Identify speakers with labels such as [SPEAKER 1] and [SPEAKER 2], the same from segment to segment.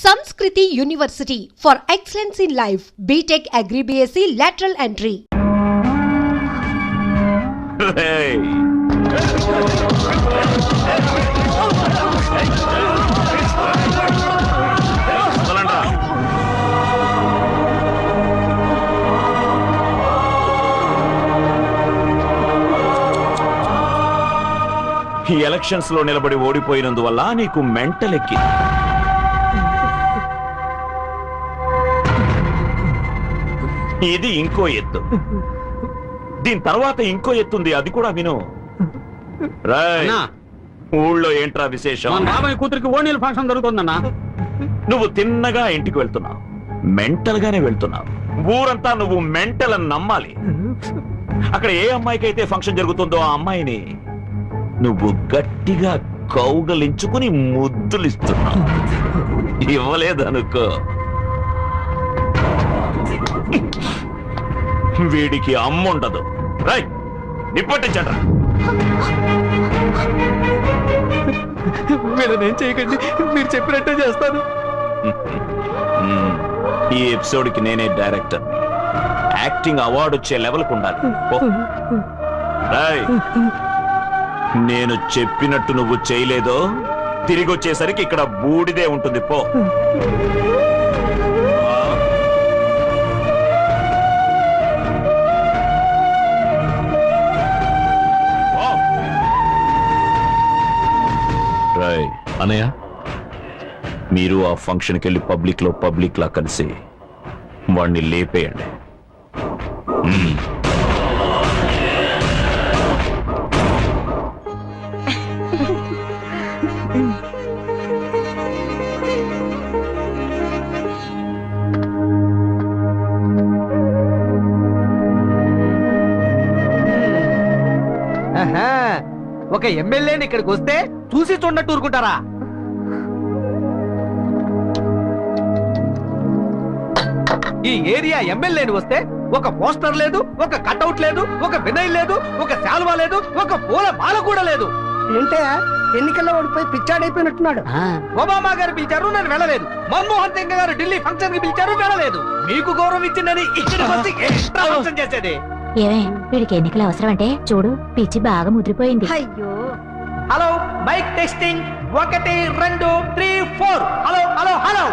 [SPEAKER 1] Sanskriti University for excellence in life. BTech Agri BSc lateral entry.
[SPEAKER 2] Hey. ఈ elections లో నిలబడి ఓడిపోయినందువల్ల నీకు mental ఎక్కి ఇది ఇంకో ఎత్తు. దీని తర్వాత ఇంకో ఎత్తుంది, అది కూడా విను. రాయ్, ఊళ్ళో ఏంట్రా విశేషం?
[SPEAKER 3] బాబాయ్ కూతురికి ఓణీల ఫంక్షన్ జరుగుతుందన్నా.
[SPEAKER 2] నువ్వు తిన్నగా ఇంటికి వెళ్తున్నావు, మెంటల్ గానే వెళ్తున్నావు. ఊరంతా నువ్వు మెంటల్ అని నమ్మాలి. అక్కడ ఏ అమ్మాయికి అయితే ఫంక్షన్ జరుగుతుందో ఆ అమ్మాయిని నువ్వు గట్టిగా కౌగలించుకుని ముద్దులిస్తున్నావు. ఇవ్వలేదనుకో, వీడికి అమ్ముండదు. రై, నిప్పట్టించండి.
[SPEAKER 3] మీరేం చేయకండి, మీరు చెప్పినట్టే చేస్తాను.
[SPEAKER 2] ఈ ఎపిసోడ్ కి నేనే డైరెక్టర్. యాక్టింగ్ అవార్డు వచ్చే లెవెల్కు ఉండాలి. రాయ్, నేను చెప్పినట్టు నువ్వు చేయలేదో తిరిగి వచ్చేసరికి ఇక్కడ బూడిదే ఉంటుంది. పో. రాయ్
[SPEAKER 3] అనయ్య,
[SPEAKER 2] మీరు ఆ ఫంక్షన్కి వెళ్ళి పబ్లిక్ లా కలిసి వాడిని లేపేయండి.
[SPEAKER 3] ఒక ఎమ్మెల్యేని ఇక్కడికి వస్తే చూసి చూడనట్టు ఊరుకుంటారా? ఈ ఏరియా ఎమ్మెల్యేని వస్తే ఒక పోస్టర్ లేదు, ఒక కట్అవుట్ లేదు, ఒక వినయ్ లేదు, ఒక శాల్వా లేదు, ఒక పూల మాల కూడా లేదు.
[SPEAKER 4] ఏంటే ఎన్నికల్లో ఓడిపోయి పిచ్చాడైపోయినట్టున్నాడు.
[SPEAKER 3] ఒబామా గారు పిలిచారు, నేను వెళ్ళలేదు. మన్మోహన్ సింగ్ గారు ఢిల్లీ ఫంక్షన్ కి పిలిచారు, వెళ్ళలేదు. మీకు గౌరవం ఇచ్చిందని ఇక్కడికి వచ్చి ఎక్స్ట్రా ఫంక్షన్ చేసేది.
[SPEAKER 5] ఏమే, వీడికి ఎన్నికలు అవసరం అంటే చూడు, పిచ్చి బాగా ముద్రిపోయింది.
[SPEAKER 4] అయ్యో,
[SPEAKER 3] hello, mike testing 1 2 3 4. Hello hello hello.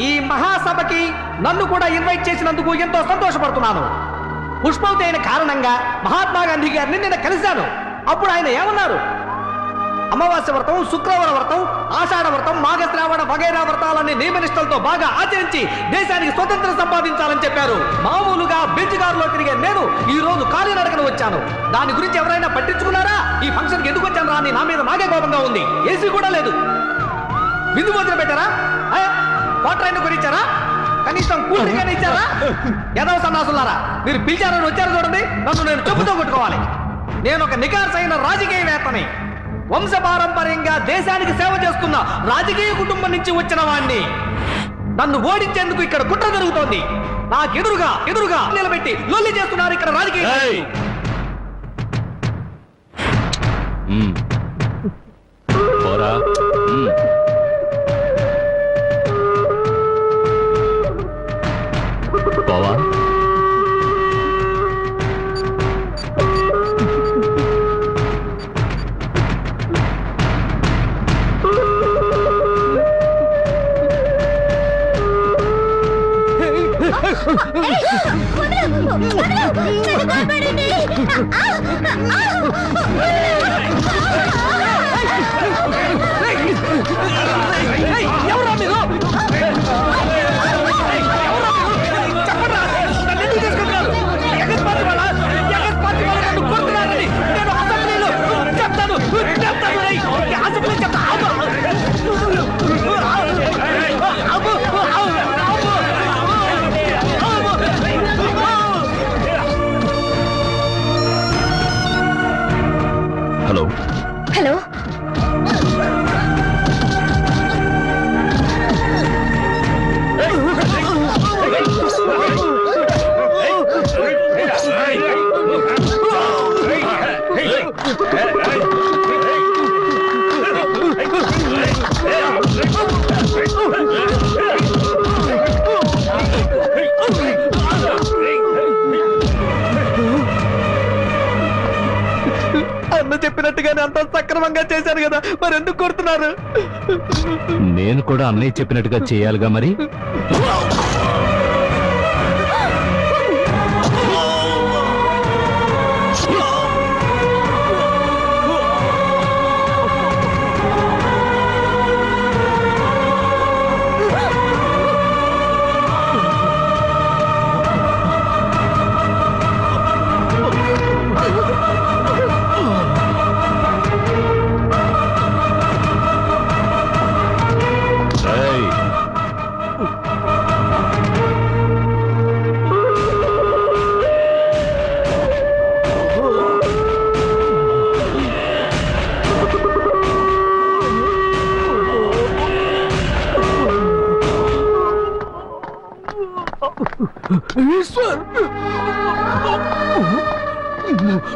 [SPEAKER 3] ఈ మహాసభకి నన్ను కూడా ఇన్వైట్ చేసినందుకు ఎంతో సంతోషపడుతున్నాను. పుష్పవతి అయిన కారణంగా మహాత్మా గాంధీ గారిని నిన్న కలిశాను. అప్పుడు ఆయన ఏమన్నారు? అమావాస్య వ్రతం, శుక్రవార వ్రతం, ఆషాఢ వ్రతం, మాఘశ్రావణ వగైరా వ్రతాలన్నీ నియమనిష్టలతో బాగా ఆచరించి దేశానికి స్వతంత్రం సంపాదించాలని చెప్పారు. మామూలుగా బెంచ్ కారులో తిరిగే నేను ఈ రోజు కాలినడకన వచ్చాను. దాని గురించి ఎవరైనా పట్టించుకున్నారా? ఈ ఫంక్షన్ కి ఎందుకు వచ్చాను అని నా మీద నాకే కోపంగా ఉంది. ఏసీ కూడా లేదు. విందు భోజనం పెట్టారా? వాటర్ అయినా కొనిచ్చారా? కనీసం కూల్ డ్రింక్ అయినా ఇచ్చారా? ఎదవ సన్నాసులారా, మీరు పిలిచారని వచ్చారు చూడండి, నన్ను నేను చెప్పుతో కొట్టుకోవాలి. నేను ఒక నికార్సైన రాజకీయవేత్తని. వంశపారంపర్యంగా దేశానికి సేవ చేస్తున్న రాజకీయ కుటుంబం నుంచి వచ్చిన వాణ్ణి. నన్ను ఓడించేందుకు ఇక్కడ కుట్ర జరుగుతోంది. నాకు ఎదురుగా నిలబెట్టి లొల్లి చేస్తున్నారు ఇక్కడ రాజకీయ. ఎవరా మీరు?
[SPEAKER 5] హలో,
[SPEAKER 3] చెప్పినట్టుగానే అంత సక్రమంగా చేశాను కదా, మరి ఎందుకు కొడుతున్నారు?
[SPEAKER 6] నేను కూడా అన్నయ్య చెప్పినట్టుగా చేయాలిగా మరి.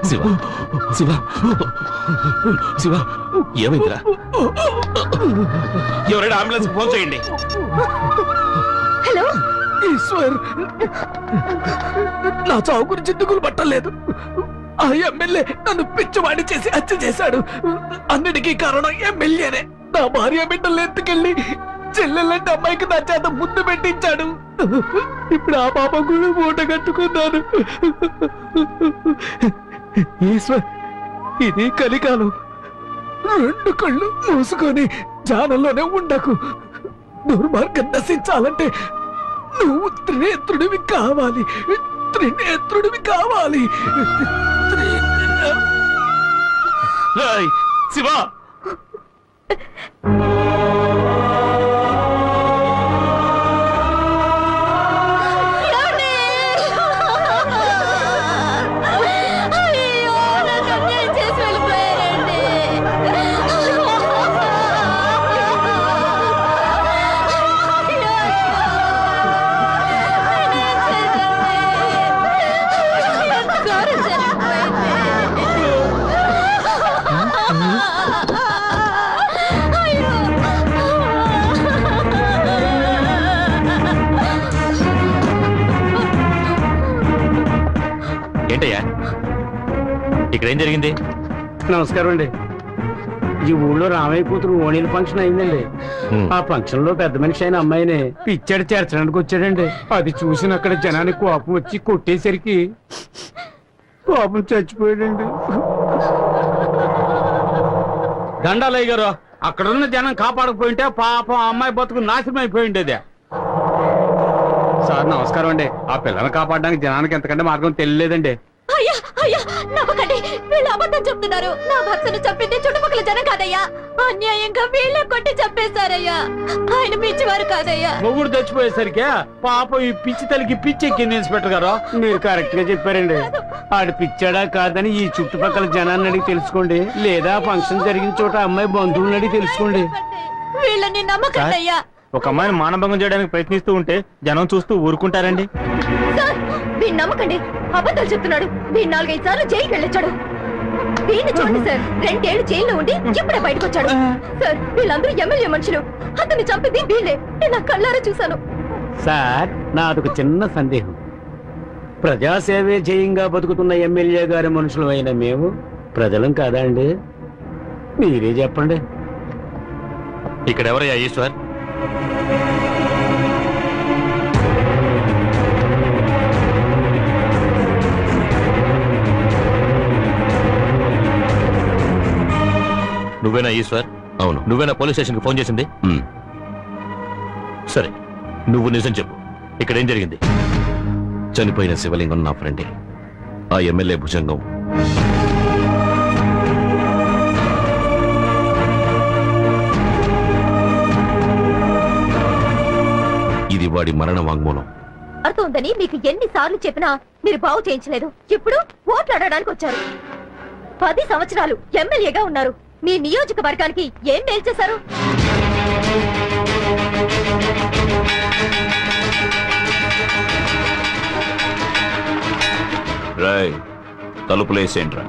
[SPEAKER 7] శివ శివ శివ ఏమైందిరా? ఎవరైనా అంబులెన్స్ ఫోన్ చేయండి.
[SPEAKER 5] హలో
[SPEAKER 3] ఈశ్వర్, నా చావు గురించి దిగులు పట్టలేదు. ఆ ఎమ్మెల్యే నన్ను పిచ్చివాడి చేసి హత్య చేశాడు. అన్నిటికీ కారణం ఎమ్మెల్యేనే. నా భార్య బిడ్డలు ఎత్తుకెళ్ళి చెల్లెలంటే అమ్మాయికి నా చేత ముద్దు పెట్టించాడు. ఇప్పుడు ఆ పాప కూడా మూట కట్టుకున్నాను. ఈశ్వర్, ఇది కలికాలం. రెండు కళ్ళు మూసుకొని ధ్యానంలోనే ఉండకు. దుర్మార్గం నశించాలంటే నువ్వు త్రినేత్రుడివి కావాలి. త్రినేత్రుడివి కావాలి.
[SPEAKER 7] శివ ఏంటయ్యా ఇక్కడ ఏం జరిగింది?
[SPEAKER 4] నమస్కారం అండి. ఈ ఊళ్ళో రామయ్య కూతురు ఓణీల ఫంక్షన్ అయిందండి. ఆ ఫంక్షన్ లో పెద్ద మనిషి అయిన అమ్మాయిని పిచ్చాడు చేర్చడానికి వచ్చాడండి. అది చూసిన అక్కడ జనానికి కోపం వచ్చి కొట్టేసరికి పాపం చచ్చిపోయాడండి. దండాలయ్య గారు, అక్కడున్న జనం కాపాడకపోయింటే పాపం ఆ అమ్మాయి బతుకు నాశనం అయిపోయిండేదే. సార్ నమస్కారం అండి. ఆ పిల్లని కాపాడడానికి జనానికి ఎంతకంటే మార్గం తెలియలేదండి.
[SPEAKER 5] అయ్యా అయ్యా నమ్మకండి, వీళ్ళు అబద్ధం చెప్తున్నారు. నా భర్తను చంపింది చుట్టుపక్కల జనం కాదయ్యా, అన్యాయంగా వీళ్ళే కొట్టి చంపేశారయ్యా. ఆయన పిచ్చివారు కాదయ్యా.
[SPEAKER 4] మొగుడు చచ్చిపోయేసరికి పాపం ఈ పిచ్చి తల్లికి పిచ్చి ఎక్కింది ఇన్స్పెక్టర్ గారు. మీరు కరెక్ట్ గా చెప్పారండి. ఆడు పిచ్చాడా కాదని ఈ చుట్టుపక్కల జనాన్ని అడిగి తెలుసుకోండి, లేదా ఫంక్షన్ జరిగిన చోట అమ్మాయి బంధువులను అడిగి తెలుసుకోండి.
[SPEAKER 5] వీళ్ళని నమ్మకండి అయ్యా.
[SPEAKER 6] ఒక అమ్మాయిని మానభంగం చేయడానికి ప్రయత్నిస్తూ ఉంటే జనం చూస్తూ ఊరుకుంటారండి.
[SPEAKER 5] సార్ వీళ్ళు నమ్మకండి, అబద్ధాలు చెప్తున్నాడు. వీళ్ళు 4-5 సార్లు జైలుకి వెళ్ళొచ్చాడు. వీళ్ళు చూడండి సార్, 2 ఏళ్ళు జైల్లో ఉండి ఇప్పుడే బయటకు వచ్చాడు. సార్ వీళ్ళందరూ ఎమ్మెల్యే మనుషులు, అతన్ని చంపింది వీళ్ళే. నేను నా కళ్ళారా చూశాను.
[SPEAKER 4] సార్ నాదొక చిన్న సందేహం. ప్రజాసేవే జయంగా బతుకుతున్న ఎమ్మెల్యే గారి మనుషులు అయిన మేము ప్రజలం కాదా అండి? మీరే చెప్పండి.
[SPEAKER 7] ఇక్కడ ఎవరయ్యా ఈశ్వర్? నువ్వేనా ఈశ్వర్? అవును. నువ్వేనా పోలీస్ స్టేషన్కి ఫోన్ చేసింది? సరే, నువ్వు నిజం చెప్పు, ఇక్కడ ఏం జరిగింది?
[SPEAKER 8] చనిపోయిన శివలింగం నా ఫ్రెండే. ఆ ఎమ్మెల్యే భుజంగం ఇది వాడి మరణ వాంగ్మూలం.
[SPEAKER 5] అర్థవుందని మీకు ఎన్నిసార్లు చెప్పినా మీరు బాగు చేయించలేదు. ఇప్పుడు ఓట్లాడడానికి వచ్చారు. 10 సంవత్సరాలు ఎమ్మెల్యేగా ఉన్నారు. మీ నియోజకవర్గానికి ఏం మేలు చేశారు?
[SPEAKER 2] రాయ్, తలుపులేసేంట్రా.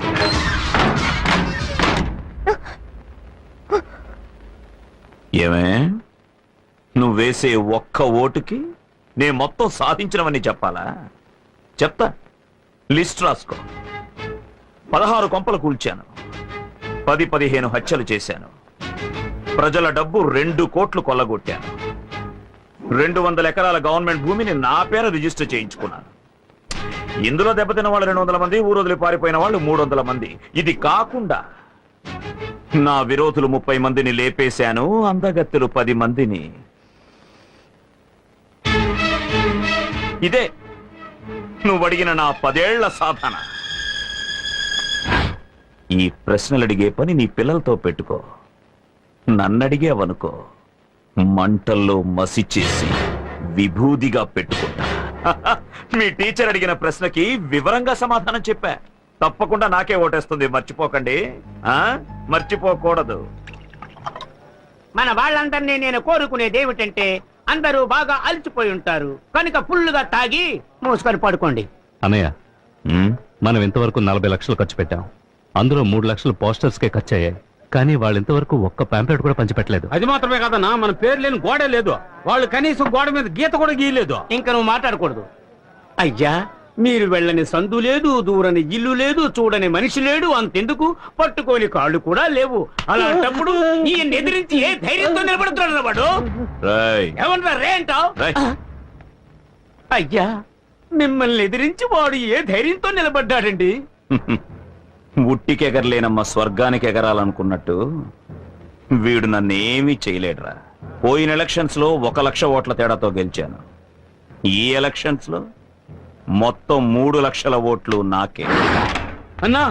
[SPEAKER 2] ఏమే, నువ్వు వేసే ఒక్క ఓటుకి నేను మొత్తం సాధించడమని చెప్పాలా? చెప్తా, లిస్ట్ రాసుకో. 16 కొంపలు కూల్చాను, 10-15 హత్యలు చేశాను. ప్రజల డబ్బు 2 కోట్లు కొల్లగొట్టాను. 200 ఎకరాల గవర్నమెంట్ భూమిని నా పేరు రిజిస్టర్ చేయించుకున్నాను. ఇందులో దెబ్బతిన్న వాళ్ళు 200 మంది, ఊరొదిలి పారిపోయిన వాళ్ళు 300 మంది. ఇది కాకుండా నా విరోధులు 30 మందిని లేపేశాను, అందగత్తెలు 10 మందిని. ఇదే నువ్వు అడిగిన నా 10 ఏళ్ల సాధన. ఈ ప్రశ్నలు అడిగే పని నీ పిల్లలతో పెట్టుకో. నన్నడిగేవనుకో, మంటల్లో మసి చేసి విభూదిగా పెట్టుకుంటా. మీ టీచర్ అడిగిన ప్రశ్నకి వివరంగా సమాధానం చెప్పా. తప్పకుండా నాకే ఓటేస్తుంది, మర్చిపోకండి. మర్చిపోకూడదు.
[SPEAKER 4] మన వాళ్ళందరినీ నేను కోరుకునేది ఏమిటంటే, అందరూ బాగా అలసిపోయి ఉంటారు కనుక ఫుల్లుగా తాగి మూసుకొని పడుకోండి.
[SPEAKER 7] అన్నయ్య,
[SPEAKER 2] ఉమ్,
[SPEAKER 7] మనం ఇంతవరకు 40 లక్షలు ఖర్చు పెట్టాం. అందులో 3 లక్షలు పోస్టర్స్ కే ఖర్చు అయ్యాయి. కానీ వాళ్ళు ఇంతవరకు ఒక్క పాంప్లెట్ కూడా పంచిపెట్టలేదు.
[SPEAKER 4] అది మాత్రమే కాదన్నా, మన పేరు లేని గోడే లేదు. వాళ్ళు కనీసం గోడ మీద గీత కూడా గీయలేదు. ఇంకా నువ్వు మాట్లాడకూడదు. అయ్యా, మీరు వెళ్ళని సందు లేదు, దూరని ఇల్లు లేదు, చూడని మనిషి లేడు, అంతెందుకు పట్టుకోని కాళ్ళు కూడా లేవు. అలాంటప్పుడు ఈయన ఎదిరించి ఏ ధైర్యంతో నిలబడుతున్నాడు వాడు?
[SPEAKER 2] రేయ్,
[SPEAKER 4] ఏమన్నా రే అంటావ్?
[SPEAKER 2] రేయ్.
[SPEAKER 4] అయ్యా, మిమ్మల్ని ఎదిరించి వాడు ఏ ధైర్యంతో నిలబడ్డాడండి?
[SPEAKER 2] ఉట్టికెగరలేనమ్మ స్వర్గానికి ఎగరాలనుకున్నట్టు వీడు నన్నేమీ చేయలేడురా. పోయిన ఎలక్షన్స్ లో 1 లక్ష ఓట్ల తేడాతో గెలిచాను. ఈ ఎలక్షన్స్ లో మొత్తం 3 లక్షల ఓట్లు నాకే.
[SPEAKER 4] అన్నా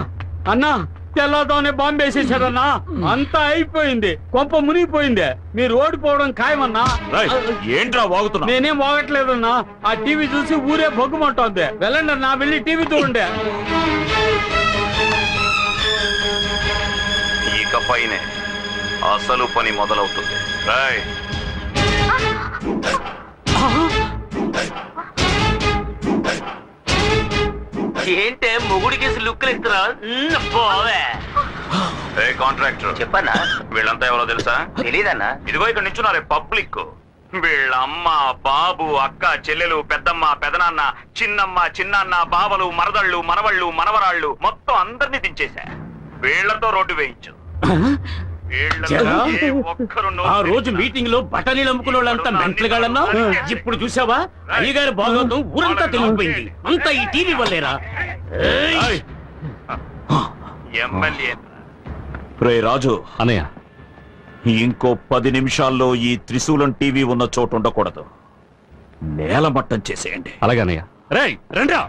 [SPEAKER 4] అన్నా, తెల్లదోనే బాంబు వేసేసాడన్నా. అంతా అయిపోయింది, కొంప మునిగిపోయింది. మీరు ఓడిపోవడం ఖాయమన్నా.
[SPEAKER 2] రేయ్, ఏంట్రా వాగుతున్నా?
[SPEAKER 4] నేనేం వాగట్లేదన్నా, ఆ టీవీ చూసి ఊరే బొగ్గుమంటోంది. వెళ్ళండి అన్నా, వెళ్ళి టీవీ చూడండి.
[SPEAKER 2] ఇకపైనే అసలు పని మొదలవుతుంది. రేయ్,
[SPEAKER 3] ఏంటే మొగుడికేసి లుక్కులు ఇస్తున్నా? పోవే.
[SPEAKER 2] ఏ కాంట్రాక్టర్,
[SPEAKER 3] చెప్పన్నా.
[SPEAKER 2] వీళ్ళంతా ఎవరో తెలుసా?
[SPEAKER 3] తెలీదన్నా.
[SPEAKER 2] ఇదిగో ఇక్కడ నించున్నారే పబ్లిక్. వీళ్ళ అమ్మ, బాబు, అక్క, చెల్లెలు, పెద్దమ్మ, పెదనాన్న, చిన్నమ్మ, చిన్నాన్న, బావలు, మరదళ్ళు, మనవళ్ళు, మనవరాళ్ళు మొత్తం అందరినీ దించేశా. వీళ్లతో రోడ్డు వేయించు. వీళ్ళలో ఏ ఒక్కరు నోరు
[SPEAKER 4] ఆ రోజు
[SPEAKER 2] తెరిచినా
[SPEAKER 4] మీటింగ్ లో బఠానీలు అమ్ముకునే వాళ్ళంతా మెంట్లుగాళ్ళన్నా. ఇప్పుడు చూసావా, అయ్యగారి భాగవతం ఊరంతా తెలిసిపోయింది. అంతా ఈ టీవీ వల్లేరా?
[SPEAKER 2] ఏయ్! ఎమ్మెల్యే రే రాజు,
[SPEAKER 7] అన్నయ్య,
[SPEAKER 2] ఇంకో 10 నిమిషాల్లో ఈ త్రిశూలం టీవీ ఉన్న చోటు ఉండకూడదు. నేలమట్టం చేసేయండి.
[SPEAKER 7] అలాగే అన్నయ్య.
[SPEAKER 2] రేయ్, రండ్రా.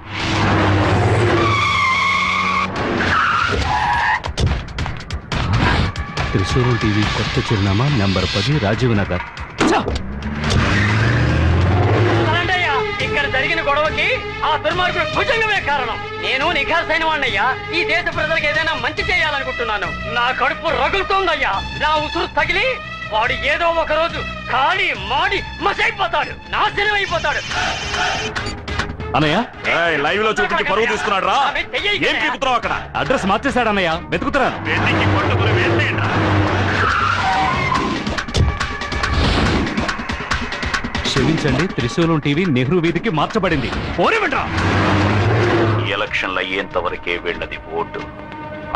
[SPEAKER 7] త్రిశూలం టీవీ కొత్త చిరునామా నంబర్ 10, రాజీవ్ నగర్.
[SPEAKER 3] ఇక్కడ జరిగిన గొడవకి ఆ దుర్మార్గుడు భుజంగమే కారణం. నేను నిఘాసైన వాణ్ణయ్యా. ఈ దేశ ప్రజలకు ఏదైనా మంచి చేయాలనుకుంటున్నాను. నా కడుపు రగులుతోందయ్యా. నా ఉసురు తగిలి వాడు ఏదో ఒక రోజు ఖాళీ మాడి మసైపోతాడు, నాశనం అయిపోతాడు.
[SPEAKER 7] అన్నయ్య,
[SPEAKER 2] లైవ్ లో చూపించి పరువు తీసుకున్నాడు రా. ఏం పీకుతున్నావు అక్కడ?
[SPEAKER 7] అడ్రస్ మార్చేశాడు అన్నయ్య, వెతుకుతురా.
[SPEAKER 2] వెతికి పట్టుకుని వేసేయండి రా.
[SPEAKER 7] క్షమించండి, త్రిశూలం టీవీ నెహ్రూ వీధికి మార్చబడింది.
[SPEAKER 2] ఎలక్షన్లు అయ్యేంత వరకే వీళ్ళది ఓటు.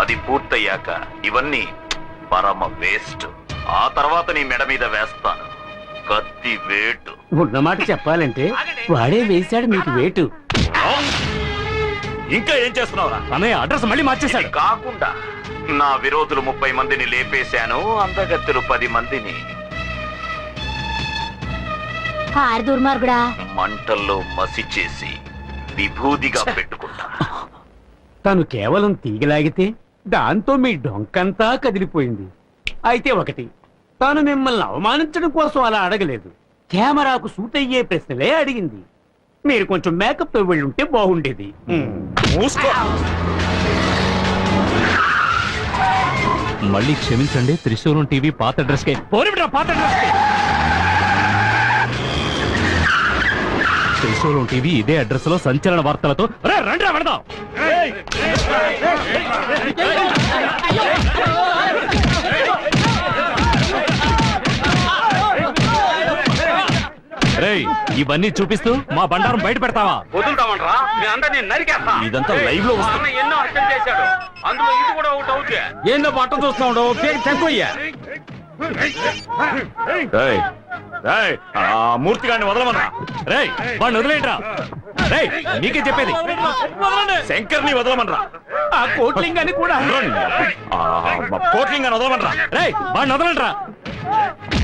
[SPEAKER 2] అది పూర్తయ్యాక ఇవన్నీ పరమ వేస్ట్. ఆ తర్వాత నీ మెడ మీద వేస్తాను కత్తి వేటు.
[SPEAKER 4] ఉన్నమాట చెప్పాలంటే వాడే వేశాడు మీకు వేటు.
[SPEAKER 2] ఇంకా ఏం చేస్తున్నావురా?
[SPEAKER 7] అన్నయ్య, అడ్రస్ మళ్ళీ మార్చేశాడు.
[SPEAKER 2] ఇది కాకుండా నా విరోధులు 30 మందిని లేపేశాను, అందగత్తెలు 10 మందిని.
[SPEAKER 5] దుర్మార్గుడా,
[SPEAKER 2] మంటల్లో మసి చేసి విభూదిగా పెట్టుకుంటా.
[SPEAKER 4] తను కేవలం తీగలాగితే దాంతో మీ డొంకంతా కదిలిపోయింది. అయితే ఒకటి, తాను మిమ్మల్ని అవమానించడం కోసం అలా అడగలేదు. కెమెరాకు సూట్ అయ్యే ప్రశ్నలే అడిగింది. మీరు కొంచెం మేకప్ తో వెళ్ళుంటే బాగుండేది.
[SPEAKER 2] మూసుకో.
[SPEAKER 7] మళ్ళీ క్షమించండి, త్రిశూలం టీవీ పాత అడ్రస్ కే.
[SPEAKER 4] పాత అడ్రస్ కే.
[SPEAKER 7] త్రిశూలం టీవీ ఇదే అడ్రస్ లో సంచలన వార్తలతో రండి పెడదాం. రేయ్, ఇవన్నీ చూపిస్తూ మా బండారం బయట పెడతావా?
[SPEAKER 4] వదులుతామంటారా మీ అందరినీ నరికేస్తా.
[SPEAKER 2] ఇదంతా లైవ్ లో వస్తుంది.
[SPEAKER 4] ఎన్నో హత్యలు చేశాడు, అందులో ఇది కూడా ఒకటి అవుతుంది. ఏందో పట్ట చూస్తా ఉండవు చెంకొయ్యా.
[SPEAKER 2] ఏయ్, ఏయ్, ఆ మూర్తి గారిని వదలమన్నా.
[SPEAKER 7] రేయ్, వాడిని వదిలేయట్రా. రేయ్, నీకే చెప్పేది.
[SPEAKER 2] శంకర్ని వదలమనరా.
[SPEAKER 4] ఆ కోట్లింగాన్ని కూడా
[SPEAKER 2] కోట్లింగాన్ని వదలమనరా.
[SPEAKER 7] రేయ్, వాడిని వదలంట్రా.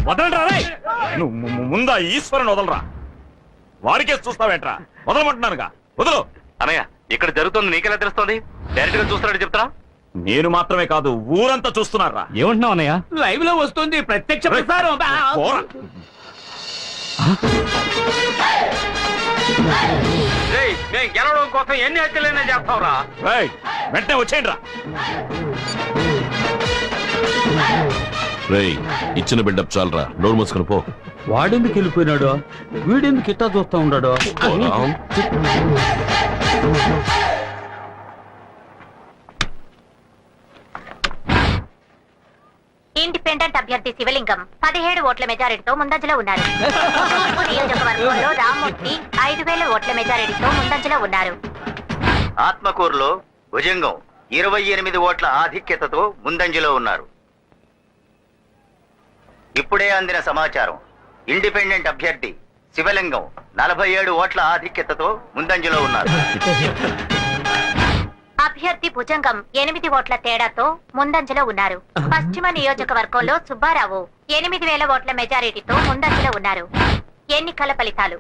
[SPEAKER 7] వదలంట్రా. రేయ్,
[SPEAKER 2] నువ్వు ముందా ఈశ్వరుని వదలరా. వారికే చూస్తావేంట్రా? వదలమంటున్నానుగా, వదలు.
[SPEAKER 8] అనయ్య, ఇక్కడ జరుగుతుంది నీకెలా తెలుస్తుంది? డైరెక్ట్ గా చూస్తున్నాడు చెప్తారా?
[SPEAKER 2] నేను మాత్రమే కాదు, ఊరంతా చూస్తున్నారా.
[SPEAKER 7] ఏమంటున్నావు అన్నయ్య?
[SPEAKER 4] లైవ్ లో వస్తుంది ప్రత్యక్ష ప్రసారం.
[SPEAKER 2] పోరా.
[SPEAKER 4] నేను గెలవడం కోసం ఎన్ని హత్యలైనా చేస్తావురా.
[SPEAKER 2] ఏయ్, వెంటనే వచ్చేయండి రా.
[SPEAKER 8] రేయ్, ఇచ్చిన బిల్డప్ చాలరా, నోరు మూసుకుని పో.
[SPEAKER 4] వాడెందుకు వెళ్ళిపోయినాడు, వీడెందుకు ఇట్టా చూస్తా ఉన్నాడు.
[SPEAKER 5] ఇండిపెండెంట్ అభ్యర్థి శివలింగం 17 ఓట్ల మెజారిటీతో ముందంజలో ఉన్నారు. నియోజకవర్గంలో రామ్మూర్తి 5,000 ఓట్ల మెజారిటీతో ముందంజలో ఉన్నారు.
[SPEAKER 9] ఆత్మకూరులో భుజంగం 28 ఓట్ల ఆధిక్యతతో ముందంజలో ఉన్నారు. ఇప్పుడే అందిన సమాచారం, ఇండిపెండెంట్ అభ్యర్థి శివలింగం 47 ఓట్ల ఆధిక్యతతో ముందంజలో ఉన్నారు.
[SPEAKER 5] అభ్యర్థి భుజంగం 8 ఓట్ల తేడాతో ముందంజలో ఉన్నారు. పశ్చిమ నియోజకవర్గంలో సుబ్బారావు 8,000 ఓట్ల మెజారిటీతో ముందంజలో ఉన్నారు. ఎన్నికల ఫలితాలు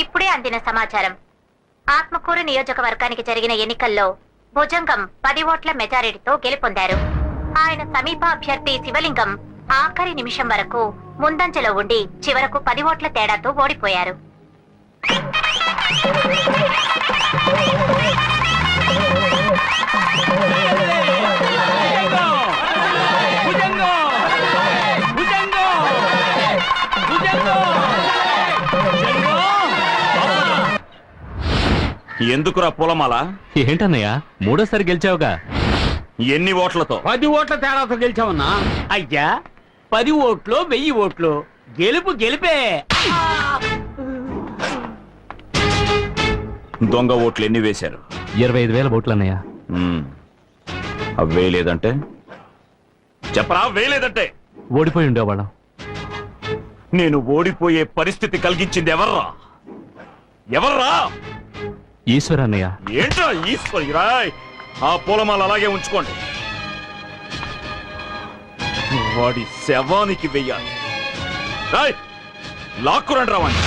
[SPEAKER 5] ఇప్పుడే అందిన సమాచారం. ఆత్మకూరు నియోజకవర్గానికి జరిగిన ఎన్నికల్లో భుజంగం 10 ఓట్ల మెజారిటీతో గెలుపొందారు. ఆయన సమీప అభ్యర్థి శివలింగం ఆఖరి నిమిషం వరకు ముందంజలో ఉండి చివరకు 10 ఓట్ల తేడాతో ఓడిపోయారు.
[SPEAKER 2] ఎందుకురా పూలమాల?
[SPEAKER 7] ఏంటన్నయ్య, మూడోసారి గెలిచావుగా.
[SPEAKER 2] ఎన్ని ఓట్లతో?
[SPEAKER 4] 10 ఓట్ల తేడాతో గెలిచామన్నా. అయ్యా, 10 ఓట్లు 1000 ఓట్లు, గెలుపు గెలిపే.
[SPEAKER 2] దొంగ ఓట్లు ఎన్ని వేశారు?
[SPEAKER 7] 25,000 ఓట్లు అన్నయ్య.
[SPEAKER 2] అవి వేయలేదంటే చెప్పరా. వేయలేదంటే
[SPEAKER 7] ఓడిపోయి ఉండేవాళ్ళం.
[SPEAKER 2] నేను ఓడిపోయే పరిస్థితి కలిగించింది ఎవర్రా? ఎవర్రా?
[SPEAKER 7] ఈశ్వర్ అన్నయ్య.
[SPEAKER 2] ఏంట్రా ఈశ్వరి? రాయ్, ఆ పూలమాల అలాగే ఉంచుకోండి. వాడి శవానికి వెయ్యాలి. రాయ్, లాక్కురండి రావండి.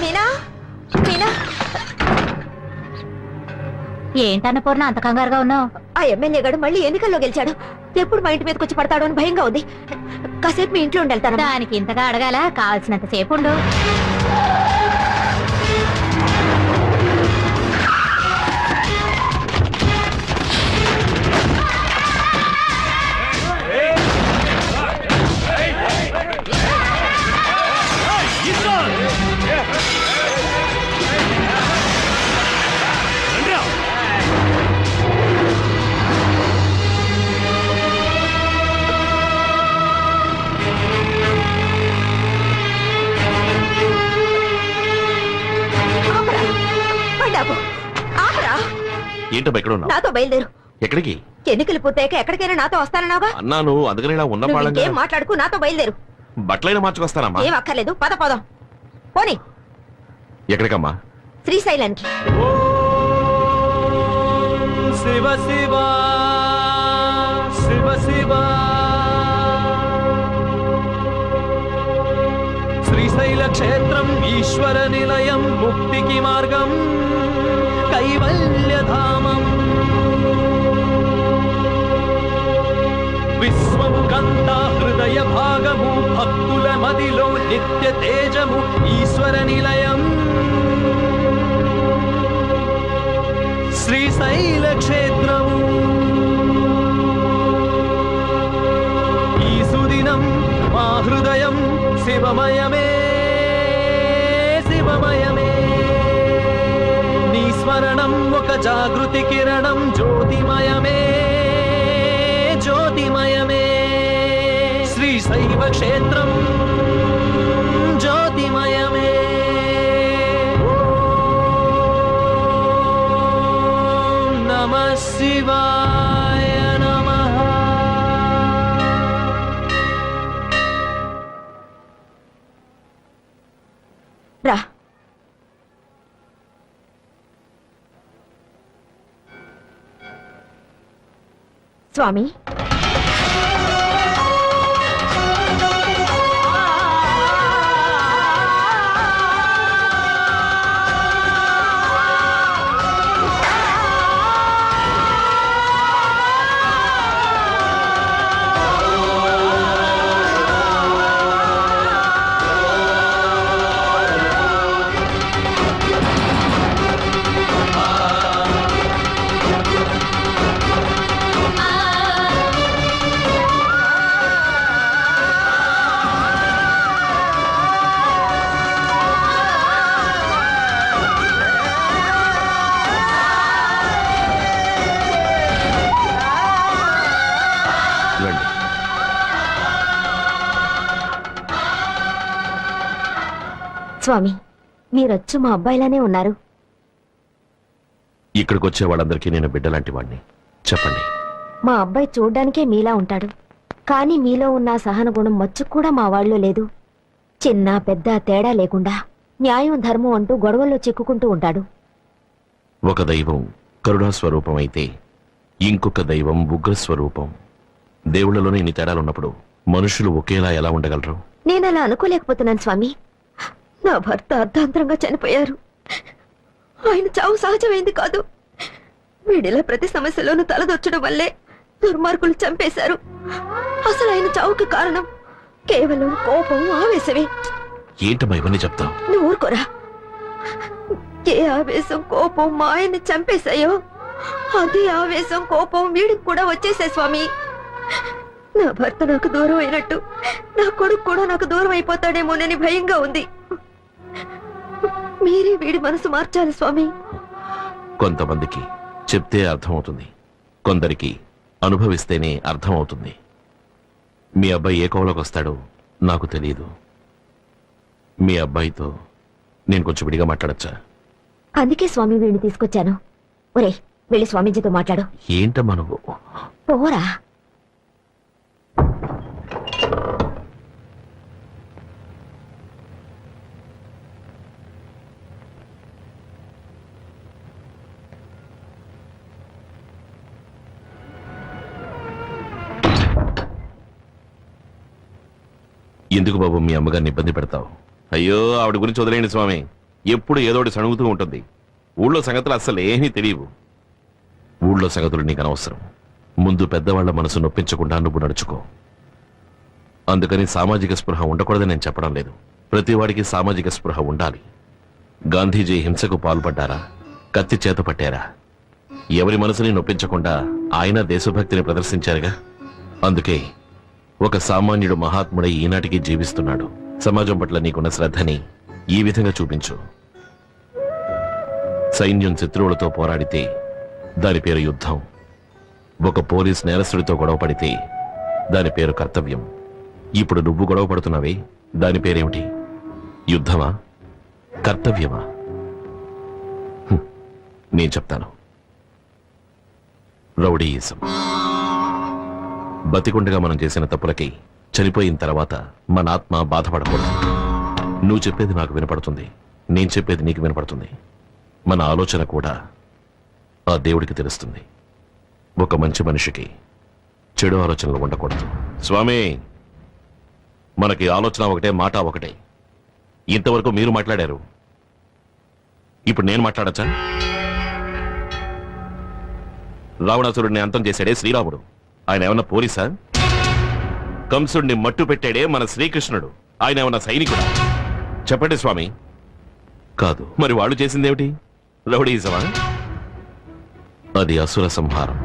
[SPEAKER 5] మీనా, మీనా, ఏంటన్నపూర్ణ అంత కంగారుగా ఉన్నావు? ఆ ఎమ్మెల్యే గారు మళ్ళీ ఎన్నికల్లో గెలిచాడు. ఎప్పుడు మా ఇంటి మీదకి వచ్చి పడతాడు అని భయంగా ఉంది. కాసేపు మీ ఇంట్లో వెళ్తాను. దానికి ఇంతగా అడగాల, కావాల్సినంత సేపు ఉండు.
[SPEAKER 8] ఏంటో ఎక్కడ ఉన్నావు?
[SPEAKER 5] నాతో బయలుదేరు.
[SPEAKER 8] ఎక్కడికి?
[SPEAKER 5] ఎన్నికలు పూర్తయ్యాక ఎక్కడికైనా నాతో వస్తానన్నావుగా.
[SPEAKER 8] అన్నాను, అందుకని ఇలా ఉన్న వాళ్ళంగా
[SPEAKER 5] ఏం మాట్లాడుకు, నాతో బయలుదేరు.
[SPEAKER 8] బట్టలైనా మార్చుకొస్తానమ్మా.
[SPEAKER 5] ఏం అక్కర్లేదు, పద పోదాం. పోనీ.
[SPEAKER 8] ఎక్కడికమ్మా?
[SPEAKER 5] శ్రీశైలానికి.
[SPEAKER 3] శివ శివ శివ శివ శ్రీశైల క్షేత్రం ఈశ్వర నిలయం, ముక్తికి మార్గం కైవల్యధామం. విశ్వము కంతా హృదయ భాగము, భక్తుల మదిలో నిత్య తేజము ఈశ్వర నిలయం. శ్రీశైల క్షేత్రము ఈ సుదినం మా హృదయం శివమయమే, శివమయమే. మరణం ఒక జాగృతి కిరణం జ్యోతిమయమే జ్యోతిమయమే శ్రీశైవ క్షేత్రం జ్యోతిమయమే ఓం నమః శివాయ నమః.
[SPEAKER 5] రా. స్వామి,
[SPEAKER 8] రండి.
[SPEAKER 5] స్వామి, మీరొచ్చు మా అబ్బాయిలానే ఉన్నారు.
[SPEAKER 8] ఇక్కడికి వచ్చే వాళ్ళందరికీ నేను బిడ్డలాంటి వాడిని. చెప్పండి.
[SPEAKER 5] మా అబ్బాయి చూడ్డానికే మీలా ఉంటాడు, కానీ మీలో ఉన్న సహన గుణం మచ్చు కూడా మా వాళ్ళలో లేదు. చిన్న పెద్ద తేడా లేకుండా న్యాయం ధర్మం అంటూ గొడవల్లో చిక్కుకుంటూ ఉంటాడు.
[SPEAKER 8] ఒక దైవం కరుణాస్వరూపం అయితే ఇంకొక దైవం ఉగ్రస్వరూపం. దేవుళ్లలోనే ఇన్ని తేడాలున్నప్పుడు మనుషులు ఒకేలా ఎలా ఉండగలరు?
[SPEAKER 5] నేనలా అనుకోలేకపోతున్నాను స్వామి. నా భర్త అర్ధాంతరంగా చనిపోయారు. ఆయన చావు సహజమైంది కాదు. వీడిలా ప్రతి సమస్యలోనూ తలదొచ్చడం వల్లే దుర్మార్గులు చంపేశారు. అసలు ఆయన చావుకి కారణం కేవలం కోపం, ఆవేశమే.
[SPEAKER 8] ఏంటమ్మా ఇవన్నీ చెప్తావు?
[SPEAKER 5] నువ్వు ఊరుకోరా. ఏ ఆవేశం కోపం మా ఆయన్ని చంపేశాయో అదే ఆవేశం కోపం వీడికి కూడా వచ్చేసాయి స్వామి. నా భర్త నాకు దూరం అయినట్టు నా కొడుకు కూడా నాకు దూరం అయిపోతాడేమోనని భయంగా ఉంది. మీరే వీడి మనసు మార్చాలి స్వామి.
[SPEAKER 8] కొంతమందికి చెప్తే అర్థమవుతుంది, కొందరికి అనుభవిస్తేనే అర్థమవుతుంది. మీ అబ్బాయి ఏ కోవలోకి వస్తాడో నాకు తెలియదు. మీ అబ్బాయితో నేను కొంచెం విడిగా మాట్లాడచ్చా?
[SPEAKER 5] అందుకే స్వామి వీడిని తీసుకొచ్చాను. ఒరే, వెళ్ళి స్వామీజీతో మాట్లాడు.
[SPEAKER 8] ఏంటమ్మా నువ్వు?
[SPEAKER 5] పోరా.
[SPEAKER 8] ఎందుకు బాబు మీ అమ్మగారిని ఇబ్బంది పెడతావు? అయ్యో, ఆవిడ గురించి వదిలేయండి స్వామి. ఎప్పుడు ఏదోటి సణుగుతూ ఉంటుంది. ఊళ్ళో సంగతులు అస్సలు ఏమీ తెలియవు. ఊళ్ళో సంగతులు నీకు అనవసరం. ముందు పెద్దవాళ్ల మనసు నొప్పించకుండా నువ్వు నడుచుకో. అందుకని సామాజిక స్పృహ ఉండకూడదని నేను చెప్పడం లేదు. ప్రతివాడికి సామాజిక స్పృహ ఉండాలి. గాంధీజీ హింసకు పాల్పడ్డారా? కత్తి చేత పట్టారా? ఎవరి మనసుని నొప్పించకుండా ఆయన దేశభక్తిని ప్రదర్శించారుగా. అందుకే ఒక సామాన్యుడు మహాత్ముడై ఈనాటికి జీవిస్తున్నాడు. సమాజం పట్ల నీకున్న శ్రద్ధని ఈ విధంగా చూపించు. సైన్యం శత్రువులతో పోరాడితే దాని పేరు యుద్ధం. ఒక పోలీస్ నేరస్తుడితో గొడవ పడితే దాని పేరు కర్తవ్యం. ఇప్పుడు నువ్వు గొడవ పడుతున్నావే, దాని పేరేమిటి? యుద్ధమా, కర్తవ్యమా? నేను చెప్తాను. రౌడీయిజం. బతికుండగా మనం చేసిన తప్పులకి చనిపోయిన తర్వాత మన ఆత్మ బాధపడకూడదు. నువ్వు చెప్పేది నాకు వినపడుతుంది, నేను చెప్పేది నీకు వినపడుతుంది. మన ఆలోచన కూడా ఆ దేవుడికి తెలుస్తుంది. ఒక మంచి మనిషికి చెడు ఆలోచనలు ఉండకూడదు. స్వామి, మనకి ఆలోచన ఒకటే, మాట ఒకటే. ఇంతవరకు మీరు మాట్లాడారు, ఇప్పుడు నేను మాట్లాడచ్చా? రావణాసురుడిని అంతం చేశాడే శ్రీరాముడు, ఆయన ఏమన్నా పోలీసా? కంసుడిని మట్టు పెట్టాడే మన శ్రీకృష్ణుడు, ఆయన ఏమన్నా సైనికుడా? చెప్పండి స్వామి. కాదు. మరి వాళ్ళు చేసిందేమిటి? రౌడీయిజమా? అది అసుర సంహారం.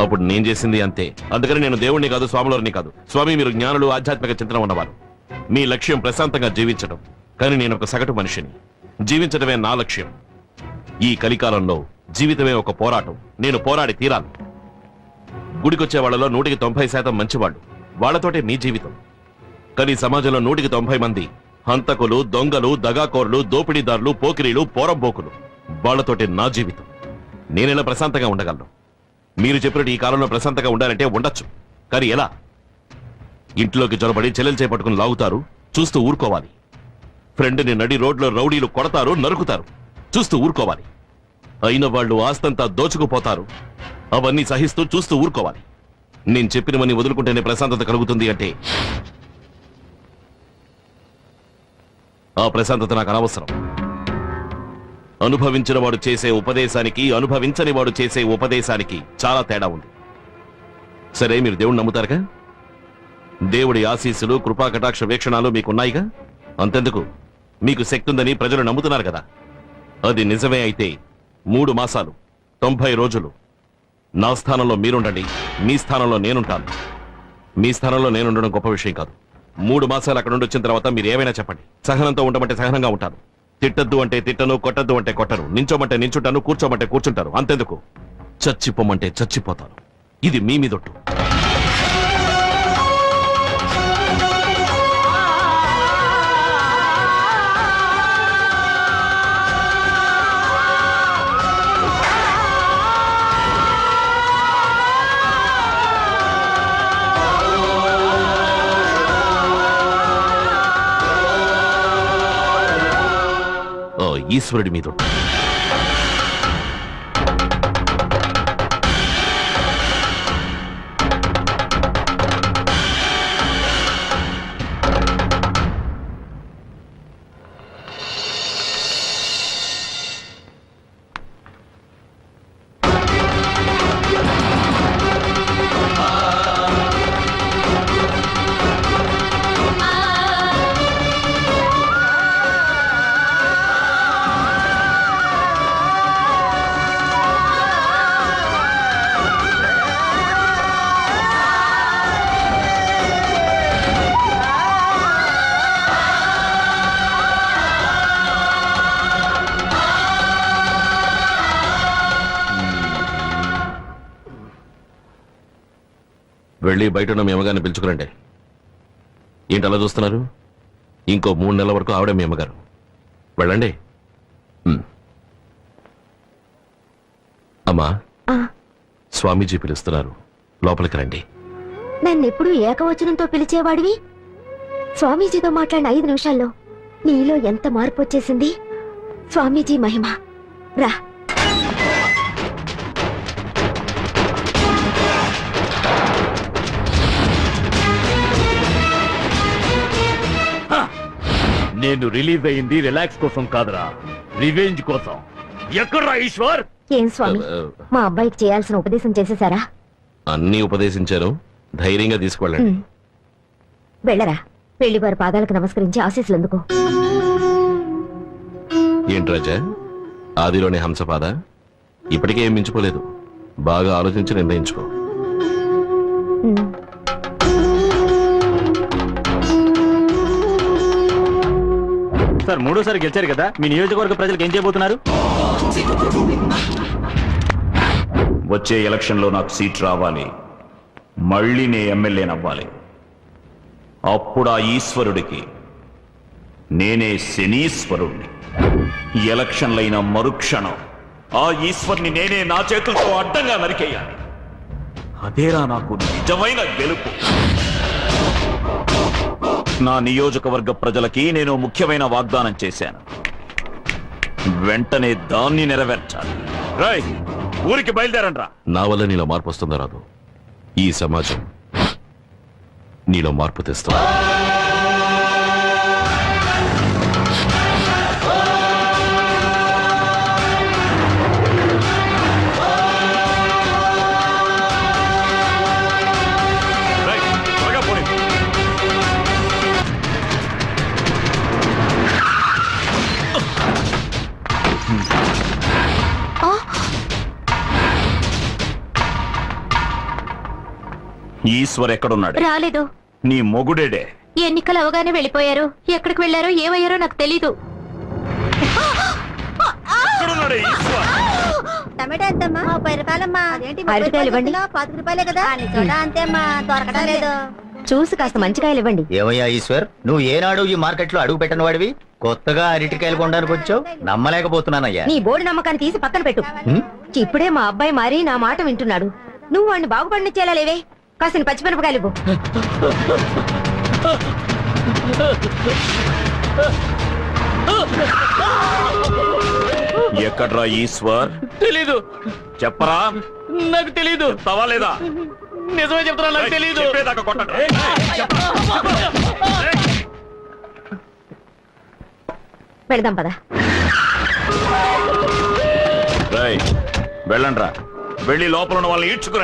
[SPEAKER 8] అప్పుడు నేను చేసింది అంతే. అందుకని నేను దేవుణ్ణి కాదు, స్వాములని కాదు. స్వామి, మీరు జ్ఞానులు, ఆధ్యాత్మిక చింతన ఉన్నవారు. మీ లక్ష్యం ప్రశాంతంగా జీవించడం. కానీ నేను ఒక సగటు మనిషిని. జీవించడమే నా లక్ష్యం. ఈ కలికాలంలో జీవితమే ఒక పోరాటం. నేను పోరాడి తీరాలి. గుడికొచ్చే వాళ్ళలో 190% మంచివాళ్ళు. వాళ్లతోటే మీ జీవితం. కానీ సమాజంలో 190 మంది హంతకులు, దొంగలు, దగాకోర్లు, దోపిడీదారులు, పోకిరీలు, పోరంబోకులు. వాళ్లతోటే నా జీవితం. నేనెలా ప్రశాంతంగా ఉండగలను? మీరు చెప్పినట్టు ఈ కాలంలో ప్రశాంతంగా ఉండాలంటే ఉండొచ్చు. కానీ ఎలా? ఇంట్లోకి జొరబడి చెల్లెలు చేపట్టుకుని లాగుతారు, చూస్తూ ఊరుకోవాలి. ఫ్రెండ్ని నడి రోడ్లో రౌడీలు కొడతారు, నరుకుతారు, చూస్తూ ఊరుకోవాలి. అయిన వాళ్ళు ఆస్తంతా దోచుకుపోతారు, అవన్నీ సహిస్తూ చూస్తూ ఊరుకోవాలి. నేను చెప్పినవన్నీ వదులుకుంటేనే ప్రశాంతత కలుగుతుంది అంటే ఆ ప్రశాంతత నాకు అనవసరం. అనుభవించిన వాడు చేసే ఉపదేశానికి, అనుభవించని వాడు చేసే ఉపదేశానికి చాలా తేడా ఉంది. సరే, మీరు దేవుణ్ణి నమ్ముతారుగా? దేవుడి ఆశీస్సులు, కృపా కటాక్ష వీక్షణాలు మీకున్నాయిగా. అంతెందుకు, మీకు శక్తి ఉందని ప్రజలు నమ్ముతున్నారు కదా. అది నిజమే అయితే 3 మాసాలు 90 రోజులు నా స్థానంలో మీరుండండి, మీ స్థానంలో నేనుంటాను. మీ స్థానంలో నేనుండడం గొప్ప విషయం కాదు. 3 మాసాలు అక్కడ నుండి వచ్చిన తర్వాత మీరు ఏమైనా చెప్పండి. సహనంతో ఉండమంటే సహనంగా ఉంటాను, తిట్టద్దు అంటే తిట్టను, కొట్టద్దు అంటే కొట్టను, నించోమంటే నించుంటాను, కూర్చోమంటే కూర్చుంటాను. అంతెందుకు, చచ్చిపోమంటే చచ్చిపోతాను. ఇది మీ మీదొట్టు. ఈశ్వరుడి మీదొట్టు. వెళ్ళి బయట ఉన్న మీ అమ్మగారిని పిలుచుకురండి. ఏంటి అలా చూస్తున్నారు? ఇంకో 3 నెలల వరకు ఆవిడే మీ అమ్మగారు. వెళ్ళండి. అమ్మా, స్వామీజీ పిలుస్తున్నారు, లోపలికి రండి.
[SPEAKER 5] నన్నెప్పుడు ఏకవచనంతో పిలిచేవాడివి, స్వామీజీతో మాట్లాడిన 5 నిమిషాల్లో నీలో ఎంత మార్పు వచ్చేసింది. స్వామీజీ మహిమ. రా.
[SPEAKER 6] నేను రిలీజ్ అయింది రిలాక్స్ కోసం కాదురా, రివెంజ్ కోసం. ఎక్కడ్రా ఈశ్వర్?
[SPEAKER 5] ఏం స్వామి, మా అబ్బాయికి చేయాల్సిన ఉపదేశం చేసేసారా?
[SPEAKER 8] అన్నీ ఉపదేశించారు, ధైర్యంగా తీసుకువెళ్ళండి.
[SPEAKER 5] వెళ్ళరా, పెళ్లి వారి పాదాలకు నమస్కరించి ఆశీస్సులు అందుకో.
[SPEAKER 8] ఏంటి రాజా, ఆదిలోనే హంసపాద? ఇప్పటికే ఏం మించిపోలేదు. బాగా ఆలోచించి నిర్ణయించుకో.
[SPEAKER 6] సార్, 3ోసారి గెలిచారు కదా, మీ నియోజకవర్గ ప్రజలకు ఏం చేయబోతున్నారు?
[SPEAKER 2] వచ్చే ఎలక్షన్లో నాకు సీట్ రావాలి, మళ్ళీ నే ఎమ్మెల్యేనవ్వాలి. అప్పుడు ఆ ఈశ్వరుడికి నేనే శనీశ్వరుణ్ణి. ఎలక్షన్లైన మరుక్షణం ఆ ఈశ్వర్ని నేనే నా చేతులతో అడ్డంగా నరికేయాలి. అదేరా నాకు నిజమైన గెలుపు. నా నియోజకవర్గ ప్రజలకి నేను ముఖ్యమైన వాగ్దానం చేశాను, వెంటనే దాన్ని నెరవేర్చాలి. రేయ్, ఊరికి బయలుదేరండ్రా.
[SPEAKER 8] నా వల్ల నీలో మార్పు వస్తుందో రాదు, ఈ సమాజం నీలో మార్పు తెస్తుంది.
[SPEAKER 2] ఈశ్వర్ ఎక్కడున్నాడు?
[SPEAKER 5] రాలేదు.
[SPEAKER 2] నీ మొగుడేడే?
[SPEAKER 5] ఎన్నికలు అవగానే వెళ్ళిపోయారు. ఎక్కడికి వెళ్ళారో ఏమయ్యారో నాకు తెలీదు.
[SPEAKER 2] ఎక్కడున్నాడే ఈశ్వర్?
[SPEAKER 5] టమాటా ఎంతమ్మా 30 రూపాయలమ్మా. అదేంటి 30 ఇవ్వండి. 40 రూపాయలే కదా. అంతేమ్మా, దొరకడం లేదు. చూసి కాస్త మంచి కాయలు ఇవ్వండి.
[SPEAKER 9] ఏమయ్యా ఈశ్వర్, నువ్వు ఏనాడు ఈ మార్కెట్ లో అడుగు పెట్టిన వాడివి కొత్తగా అరటికాయలు కొనడానికి వచ్చావు? నమ్మలేకపోతున్నానయ్యా.
[SPEAKER 5] నీ బోర్డు నమ్మకాన్ని తీసి పక్కన పెట్టు. ఇప్పుడే మా అబ్బాయి మారి నా మాట వింటున్నాడు. నువ్వు వాడిని బాగుపడినిచ్చేలా లేవే. కాసిన పచ్చిమిరపకాయలు ఇవ్వు.
[SPEAKER 2] ఎక్కడ్రా ఈశ్వర్?
[SPEAKER 6] తెలీదు,
[SPEAKER 2] చెప్పరా.
[SPEAKER 6] నాకు తెలీదు.
[SPEAKER 2] తవాలేదా?
[SPEAKER 6] నిజమే చెప్తున్నా, నాకు తెలీదు.
[SPEAKER 2] చెప్పేదాకా కొట్టండి.
[SPEAKER 5] పెడదాం పద.
[SPEAKER 2] వెళ్ళండ్రా, వెళ్ళి లోపల ఉన్న వాళ్ళని ఈడ్చుకుని